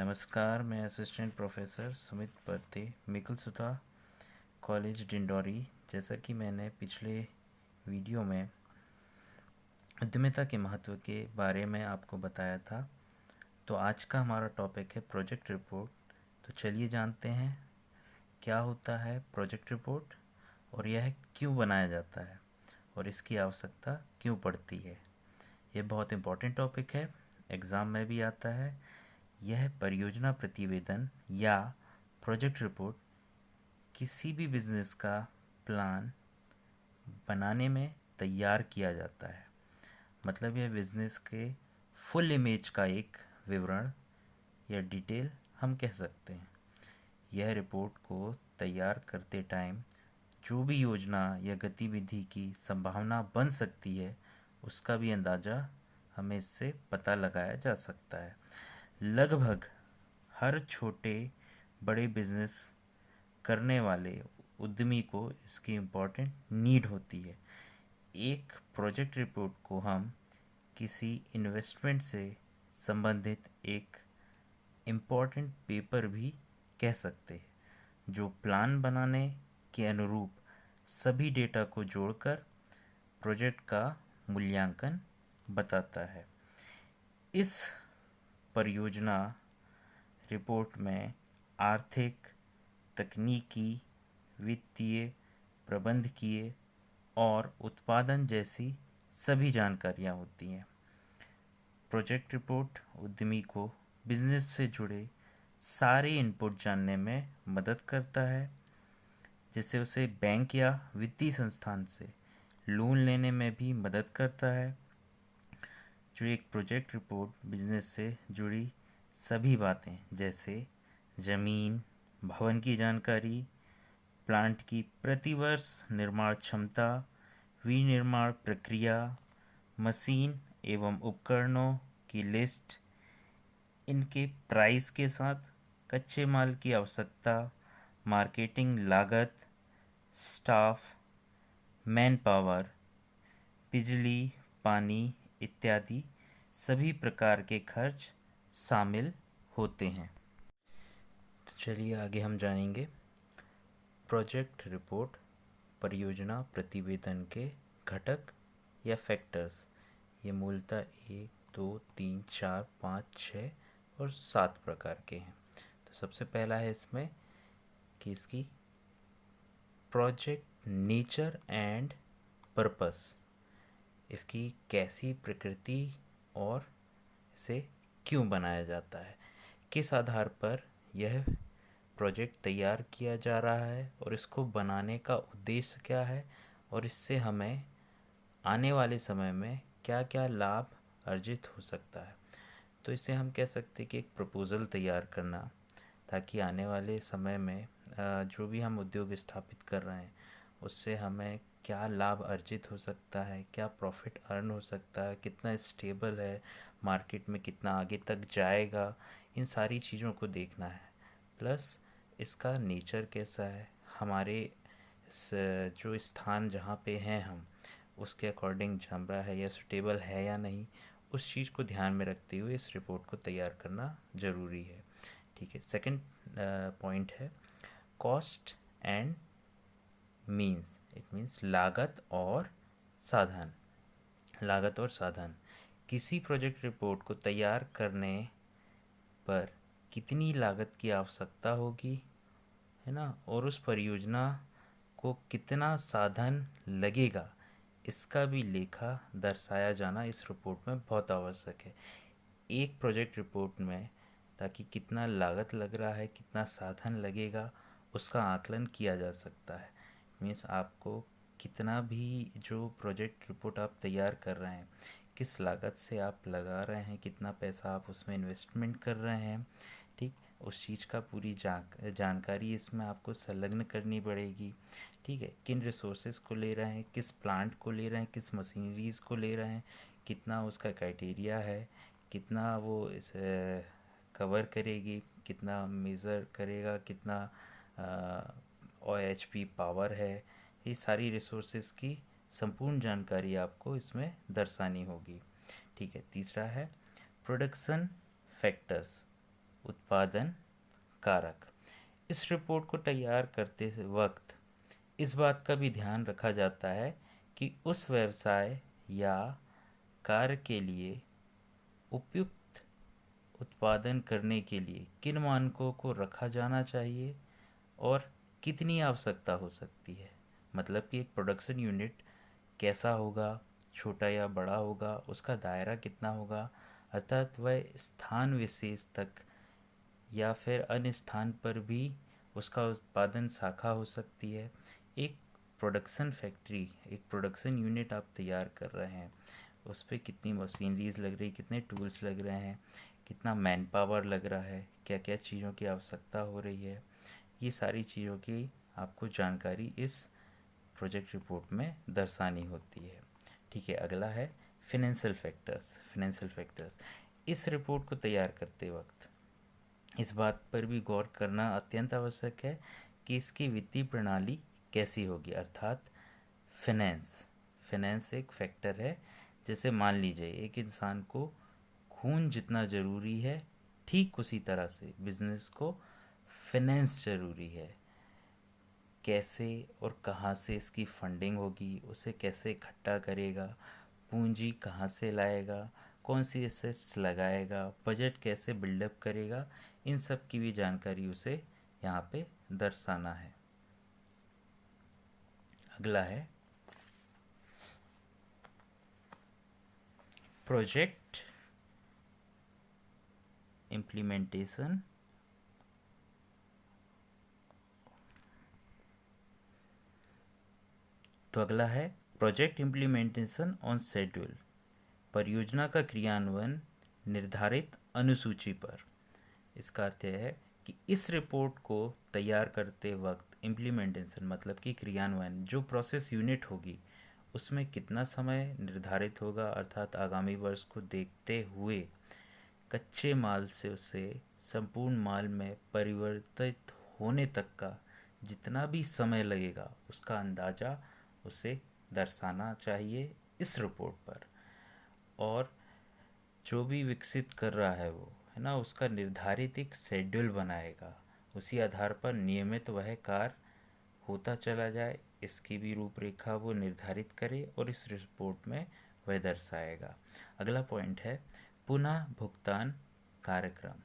नमस्कार, मैं assistant professor Sumit परते, मिकुलसुता कॉलेज डिंडोरी। जैसा कि मैंने पिछले वीडियो में उद्यमिता के महत्व के बारे में आपको बताया था, तो आज का हमारा टॉपिक है प्रोजेक्ट रिपोर्ट। तो चलिए जानते हैं क्या होता है प्रोजेक्ट रिपोर्ट और यह क्यों बनाया जाता है और इसकी आवश्यकता क्यों पड़ती है। यह बहुत इम्पोर्टेंट टॉपिक है, एग्ज़ाम में भी आता है। यह परियोजना प्रतिवेदन या प्रोजेक्ट रिपोर्ट किसी भी बिजनेस का प्लान बनाने में तैयार किया जाता है। मतलब यह बिजनेस के फुल इमेज का एक विवरण या डिटेल हम कह सकते हैं। यह रिपोर्ट को तैयार करते टाइम जो भी योजना या गतिविधि की संभावना बन सकती है उसका भी अंदाज़ा हमें इससे पता लगाया जा सकता है। लगभग हर छोटे बड़े बिजनेस करने वाले उद्यमी को इसकी इम्पोर्टेंट नीड होती है। एक प्रोजेक्ट रिपोर्ट को हम किसी इन्वेस्टमेंट से संबंधित एक इम्पोर्टेंट पेपर भी कह सकते हैं, जो प्लान बनाने के अनुरूप सभी डेटा को जोड़कर प्रोजेक्ट का मूल्यांकन बताता है। इस परियोजना रिपोर्ट में आर्थिक, तकनीकी, वित्तीय, प्रबंधकीय और उत्पादन जैसी सभी जानकारियाँ होती हैं। प्रोजेक्ट रिपोर्ट उद्यमी को बिजनेस से जुड़े सारे इनपुट जानने में मदद करता है, जैसे उसे बैंक या वित्तीय संस्थान से लोन लेने में भी मदद करता है। जो एक प्रोजेक्ट रिपोर्ट बिजनेस से जुड़ी सभी बातें जैसे ज़मीन, भवन की जानकारी, प्लांट की प्रतिवर्ष निर्माण क्षमता, विनिर्माण प्रक्रिया, मशीन एवं उपकरणों की लिस्ट, इनके प्राइस के साथ कच्चे माल की आवश्यकता, मार्केटिंग लागत, स्टाफ, मैन पावर, बिजली, पानी इत्यादि सभी प्रकार के खर्च शामिल होते हैं। तो चलिए आगे हम जानेंगे प्रोजेक्ट रिपोर्ट परियोजना प्रतिवेदन के घटक या फैक्टर्स। ये मूलतः 1, 2, 3, 4, 5, 6 और 7 प्रकार के हैं। तो सबसे पहला है इसमें कि इसकी प्रोजेक्ट नेचर एंड पर्पस, इसकी कैसी प्रकृति और इसे क्यों बनाया जाता है, किस आधार पर यह प्रोजेक्ट तैयार किया जा रहा है और इसको बनाने का उद्देश्य क्या है और इससे हमें आने वाले समय में क्या क्या लाभ अर्जित हो सकता है। तो इसे हम कह सकते हैं कि एक प्रपोज़ल तैयार करना, ताकि आने वाले समय में जो भी हम उद्योग स्थापित कर रहे हैं उससे हमें क्या लाभ अर्जित हो सकता है, क्या प्रॉफिट अर्न हो सकता है, कितना स्टेबल है, मार्केट में कितना आगे तक जाएगा, इन सारी चीज़ों को देखना है। प्लस इसका नेचर कैसा है, हमारे जो स्थान जहाँ पे हैं हम उसके अकॉर्डिंग जम रहा है या सुटेबल है या नहीं, उस चीज़ को ध्यान में रखते हुए इस रिपोर्ट को तैयार करना ज़रूरी है। ठीक है। सेकंड पॉइंट है cost and means. It means लागत और साधन। लागत और साधन किसी प्रोजेक्ट रिपोर्ट को तैयार करने पर कितनी लागत की आवश्यकता होगी, है ना, और उस परियोजना को कितना साधन लगेगा, इसका भी लेखा दर्शाया जाना इस रिपोर्ट में बहुत आवश्यक है। एक प्रोजेक्ट रिपोर्ट में ताकि कितना लागत लग रहा है, कितना साधन लगेगा, उसका आकलन किया जा सकता है। मीन्स आपको कितना भी जो प्रोजेक्ट रिपोर्ट आप तैयार कर रहे हैं, किस लागत से आप लगा रहे हैं, कितना पैसा आप उसमें इन्वेस्टमेंट कर रहे हैं, ठीक, उस चीज़ का पूरी जानकारी इसमें आपको संलग्न करनी पड़ेगी। ठीक है, किन रिसोर्सेज को ले रहे हैं, किस प्लांट को ले रहे हैं, किस मशीनरीज़ को ले रहे हैं, कितना उसका क्राइटेरिया है, कितना वो इस कवर करेगी, कितना मेज़र करेगा, कितना OHP पावर है, ये सारी रिसोर्सेज की संपूर्ण जानकारी आपको इसमें दर्शानी होगी। ठीक है। तीसरा है प्रोडक्शन फैक्टर्स। उत्पादन कारक। इस रिपोर्ट को तैयार करते वक्त इस बात का भी ध्यान रखा जाता है कि उस व्यवसाय या कार्य के लिए उपयुक्त उत्पादन करने के लिए किन मानकों को रखा जाना चाहिए और कितनी आवश्यकता हो सकती है। मतलब कि एक प्रोडक्शन यूनिट कैसा होगा, छोटा या बड़ा होगा, उसका दायरा कितना होगा, अर्थात वह स्थान विशेष तक या फिर अन्य स्थान पर भी उसका उत्पादन शाखा हो सकती है। एक प्रोडक्शन फैक्ट्री, एक प्रोडक्शन यूनिट आप तैयार कर रहे हैं, उस पर कितनी मशीनरीज लग रही, कितने टूल्स लग रहे हैं, कितना मैन पावर लग रहा है, क्या क्या चीज़ों की आवश्यकता हो रही है, ये सारी चीज़ों की आपको जानकारी इस प्रोजेक्ट रिपोर्ट में दर्शानी होती है। ठीक है, अगला है फिनेंशियल फैक्टर्स। फिनेंशियल फैक्टर्स इस रिपोर्ट को तैयार करते वक्त इस बात पर भी गौर करना अत्यंत आवश्यक है कि इसकी वित्तीय प्रणाली कैसी होगी, अर्थात फिनेंस। फिनेंस एक फैक्टर है। जैसे मान लीजिए एक इंसान को खून जितना ज़रूरी है, ठीक उसी तरह से बिजनेस को फिनेंस ज़रूरी है। कैसे और कहाँ से इसकी फंडिंग होगी, उसे कैसे इकट्ठा करेगा, पूंजी कहाँ से लाएगा, कौन सी एसेट्स लगाएगा, बजट कैसे बिल्डअप करेगा, इन सब की भी जानकारी उसे यहाँ पे दर्शाना है। अगला है प्रोजेक्ट इम्प्लीमेंटेशन। तो अगला है प्रोजेक्ट इम्प्लीमेंटेशन ऑन शेड्यूल, परियोजना का क्रियान्वयन निर्धारित अनुसूची पर। इसका अर्थ है कि इस रिपोर्ट को तैयार करते वक्त इम्प्लीमेंटेशन मतलब कि क्रियान्वयन, जो प्रोसेस यूनिट होगी उसमें कितना समय निर्धारित होगा, अर्थात आगामी वर्ष को देखते हुए कच्चे माल से उसे संपूर्ण माल में परिवर्तित होने तक का जितना भी समय लगेगा उसका अंदाज़ा उसे दर्शाना चाहिए इस रिपोर्ट पर। और जो भी विकसित कर रहा है वो, है ना, उसका निर्धारित एक शेड्यूल बनाएगा, उसी आधार पर नियमित वह कार्य होता चला जाए, इसकी भी रूपरेखा वो निर्धारित करे और इस रिपोर्ट में वह दर्शाएगा। अगला पॉइंट है पुनः भुगतान कार्यक्रम,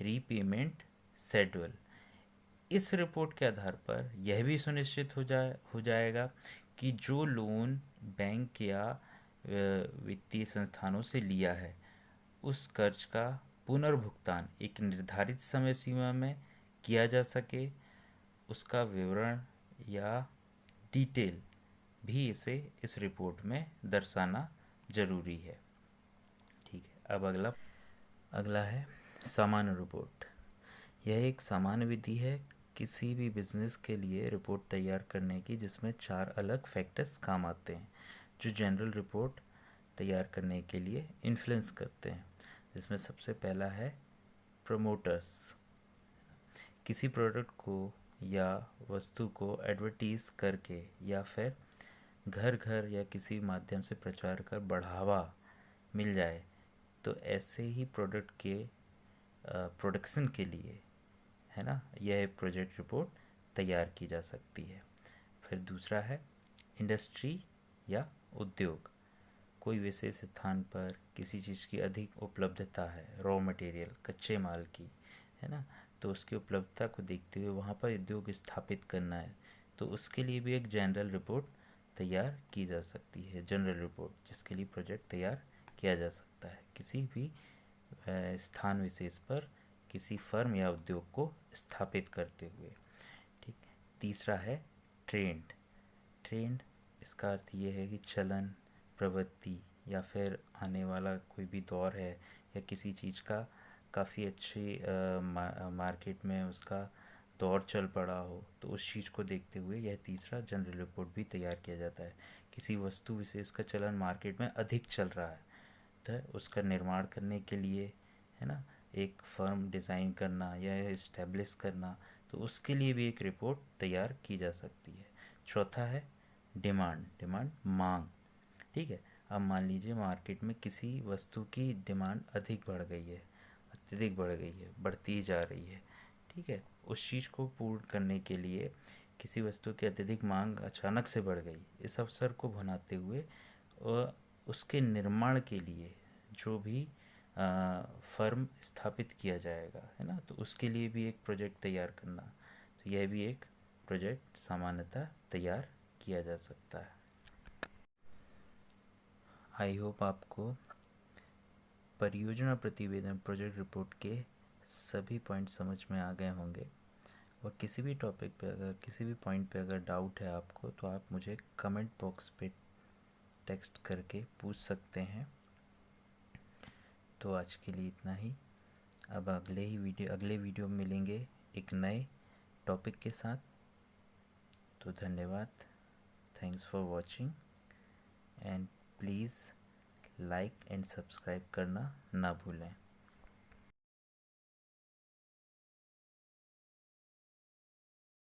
रीपेमेंट शेड्यूल। इस रिपोर्ट के आधार पर यह भी सुनिश्चित हो जाएगा कि जो लोन बैंक या वित्तीय संस्थानों से लिया है उस कर्ज का पुनर्भुगतान एक निर्धारित समय सीमा में किया जा सके। उसका विवरण या डिटेल भी इसे इस रिपोर्ट में दर्शाना जरूरी है। ठीक है, अब अगला है सामान्य रिपोर्ट। यह एक सामान्य विधि है किसी भी बिजनेस के लिए रिपोर्ट तैयार करने की, जिसमें 4 अलग फैक्टर्स काम आते हैं जो जनरल रिपोर्ट तैयार करने के लिए इन्फ्लुएंस करते हैं। जिसमें सबसे पहला है प्रमोटर्स। किसी प्रोडक्ट को या वस्तु को एडवर्टीज करके या फिर घर घर या किसी माध्यम से प्रचार कर बढ़ावा मिल जाए तो ऐसे ही प्रोडक्ट के प्रोडक्शन के लिए, है ना, यह प्रोजेक्ट रिपोर्ट तैयार की जा सकती है। फिर दूसरा है इंडस्ट्री या उद्योग। कोई विशेष स्थान पर किसी चीज़ की अधिक उपलब्धता है, रॉ मटेरियल कच्चे माल की, है ना, तो उसकी उपलब्धता को देखते हुए वहाँ पर उद्योग स्थापित करना है तो उसके लिए भी एक जनरल रिपोर्ट तैयार की जा सकती है। जनरल रिपोर्ट जिसके लिए प्रोजेक्ट तैयार किया जा सकता है किसी भी स्थान विशेष पर किसी फर्म या उद्योग को स्थापित करते हुए। ठीक। तीसरा है ट्रेंड। ट्रेंड इसका अर्थ ये है कि चलन, प्रवृत्ति या फिर आने वाला कोई भी दौर है या किसी चीज़ का काफ़ी अच्छी मार्केट में उसका दौर चल पड़ा हो तो उस चीज़ को देखते हुए यह तीसरा जनरल रिपोर्ट भी तैयार किया जाता है। किसी वस्तु विशेष का चलन मार्केट में अधिक चल रहा है तो उसका निर्माण करने के लिए, है ना, एक फर्म डिज़ाइन करना या इस्टेब्लिश करना, तो उसके लिए भी एक रिपोर्ट तैयार की जा सकती है। चौथा है डिमांड। डिमांड मांग। ठीक है, अब मान लीजिए मार्केट में किसी वस्तु की डिमांड अधिक बढ़ गई है, अत्यधिक बढ़ गई है, बढ़ती जा रही है। ठीक है, उस चीज़ को पूर्ण करने के लिए किसी वस्तु की अत्यधिक मांग अचानक से बढ़ गई, इस अवसर को भुनाते हुए और उसके निर्माण के लिए जो भी फर्म स्थापित किया जाएगा, है ना, तो उसके लिए भी एक प्रोजेक्ट तैयार करना, तो यह भी एक प्रोजेक्ट सामान्यतः तैयार किया जा सकता है। आई होप आपको परियोजना प्रतिवेदन प्रोजेक्ट रिपोर्ट के सभी पॉइंट समझ में आ गए होंगे, और किसी भी टॉपिक पे अगर किसी भी पॉइंट पे अगर डाउट है आपको, तो आप मुझे कमेंट बॉक्स पे टेक्स्ट करके पूछ सकते हैं। तो आज के लिए इतना ही। अब अगले वीडियो में मिलेंगे एक नए टॉपिक के साथ। तो धन्यवाद, thanks for watching, and please like and subscribe करना ना भूलें।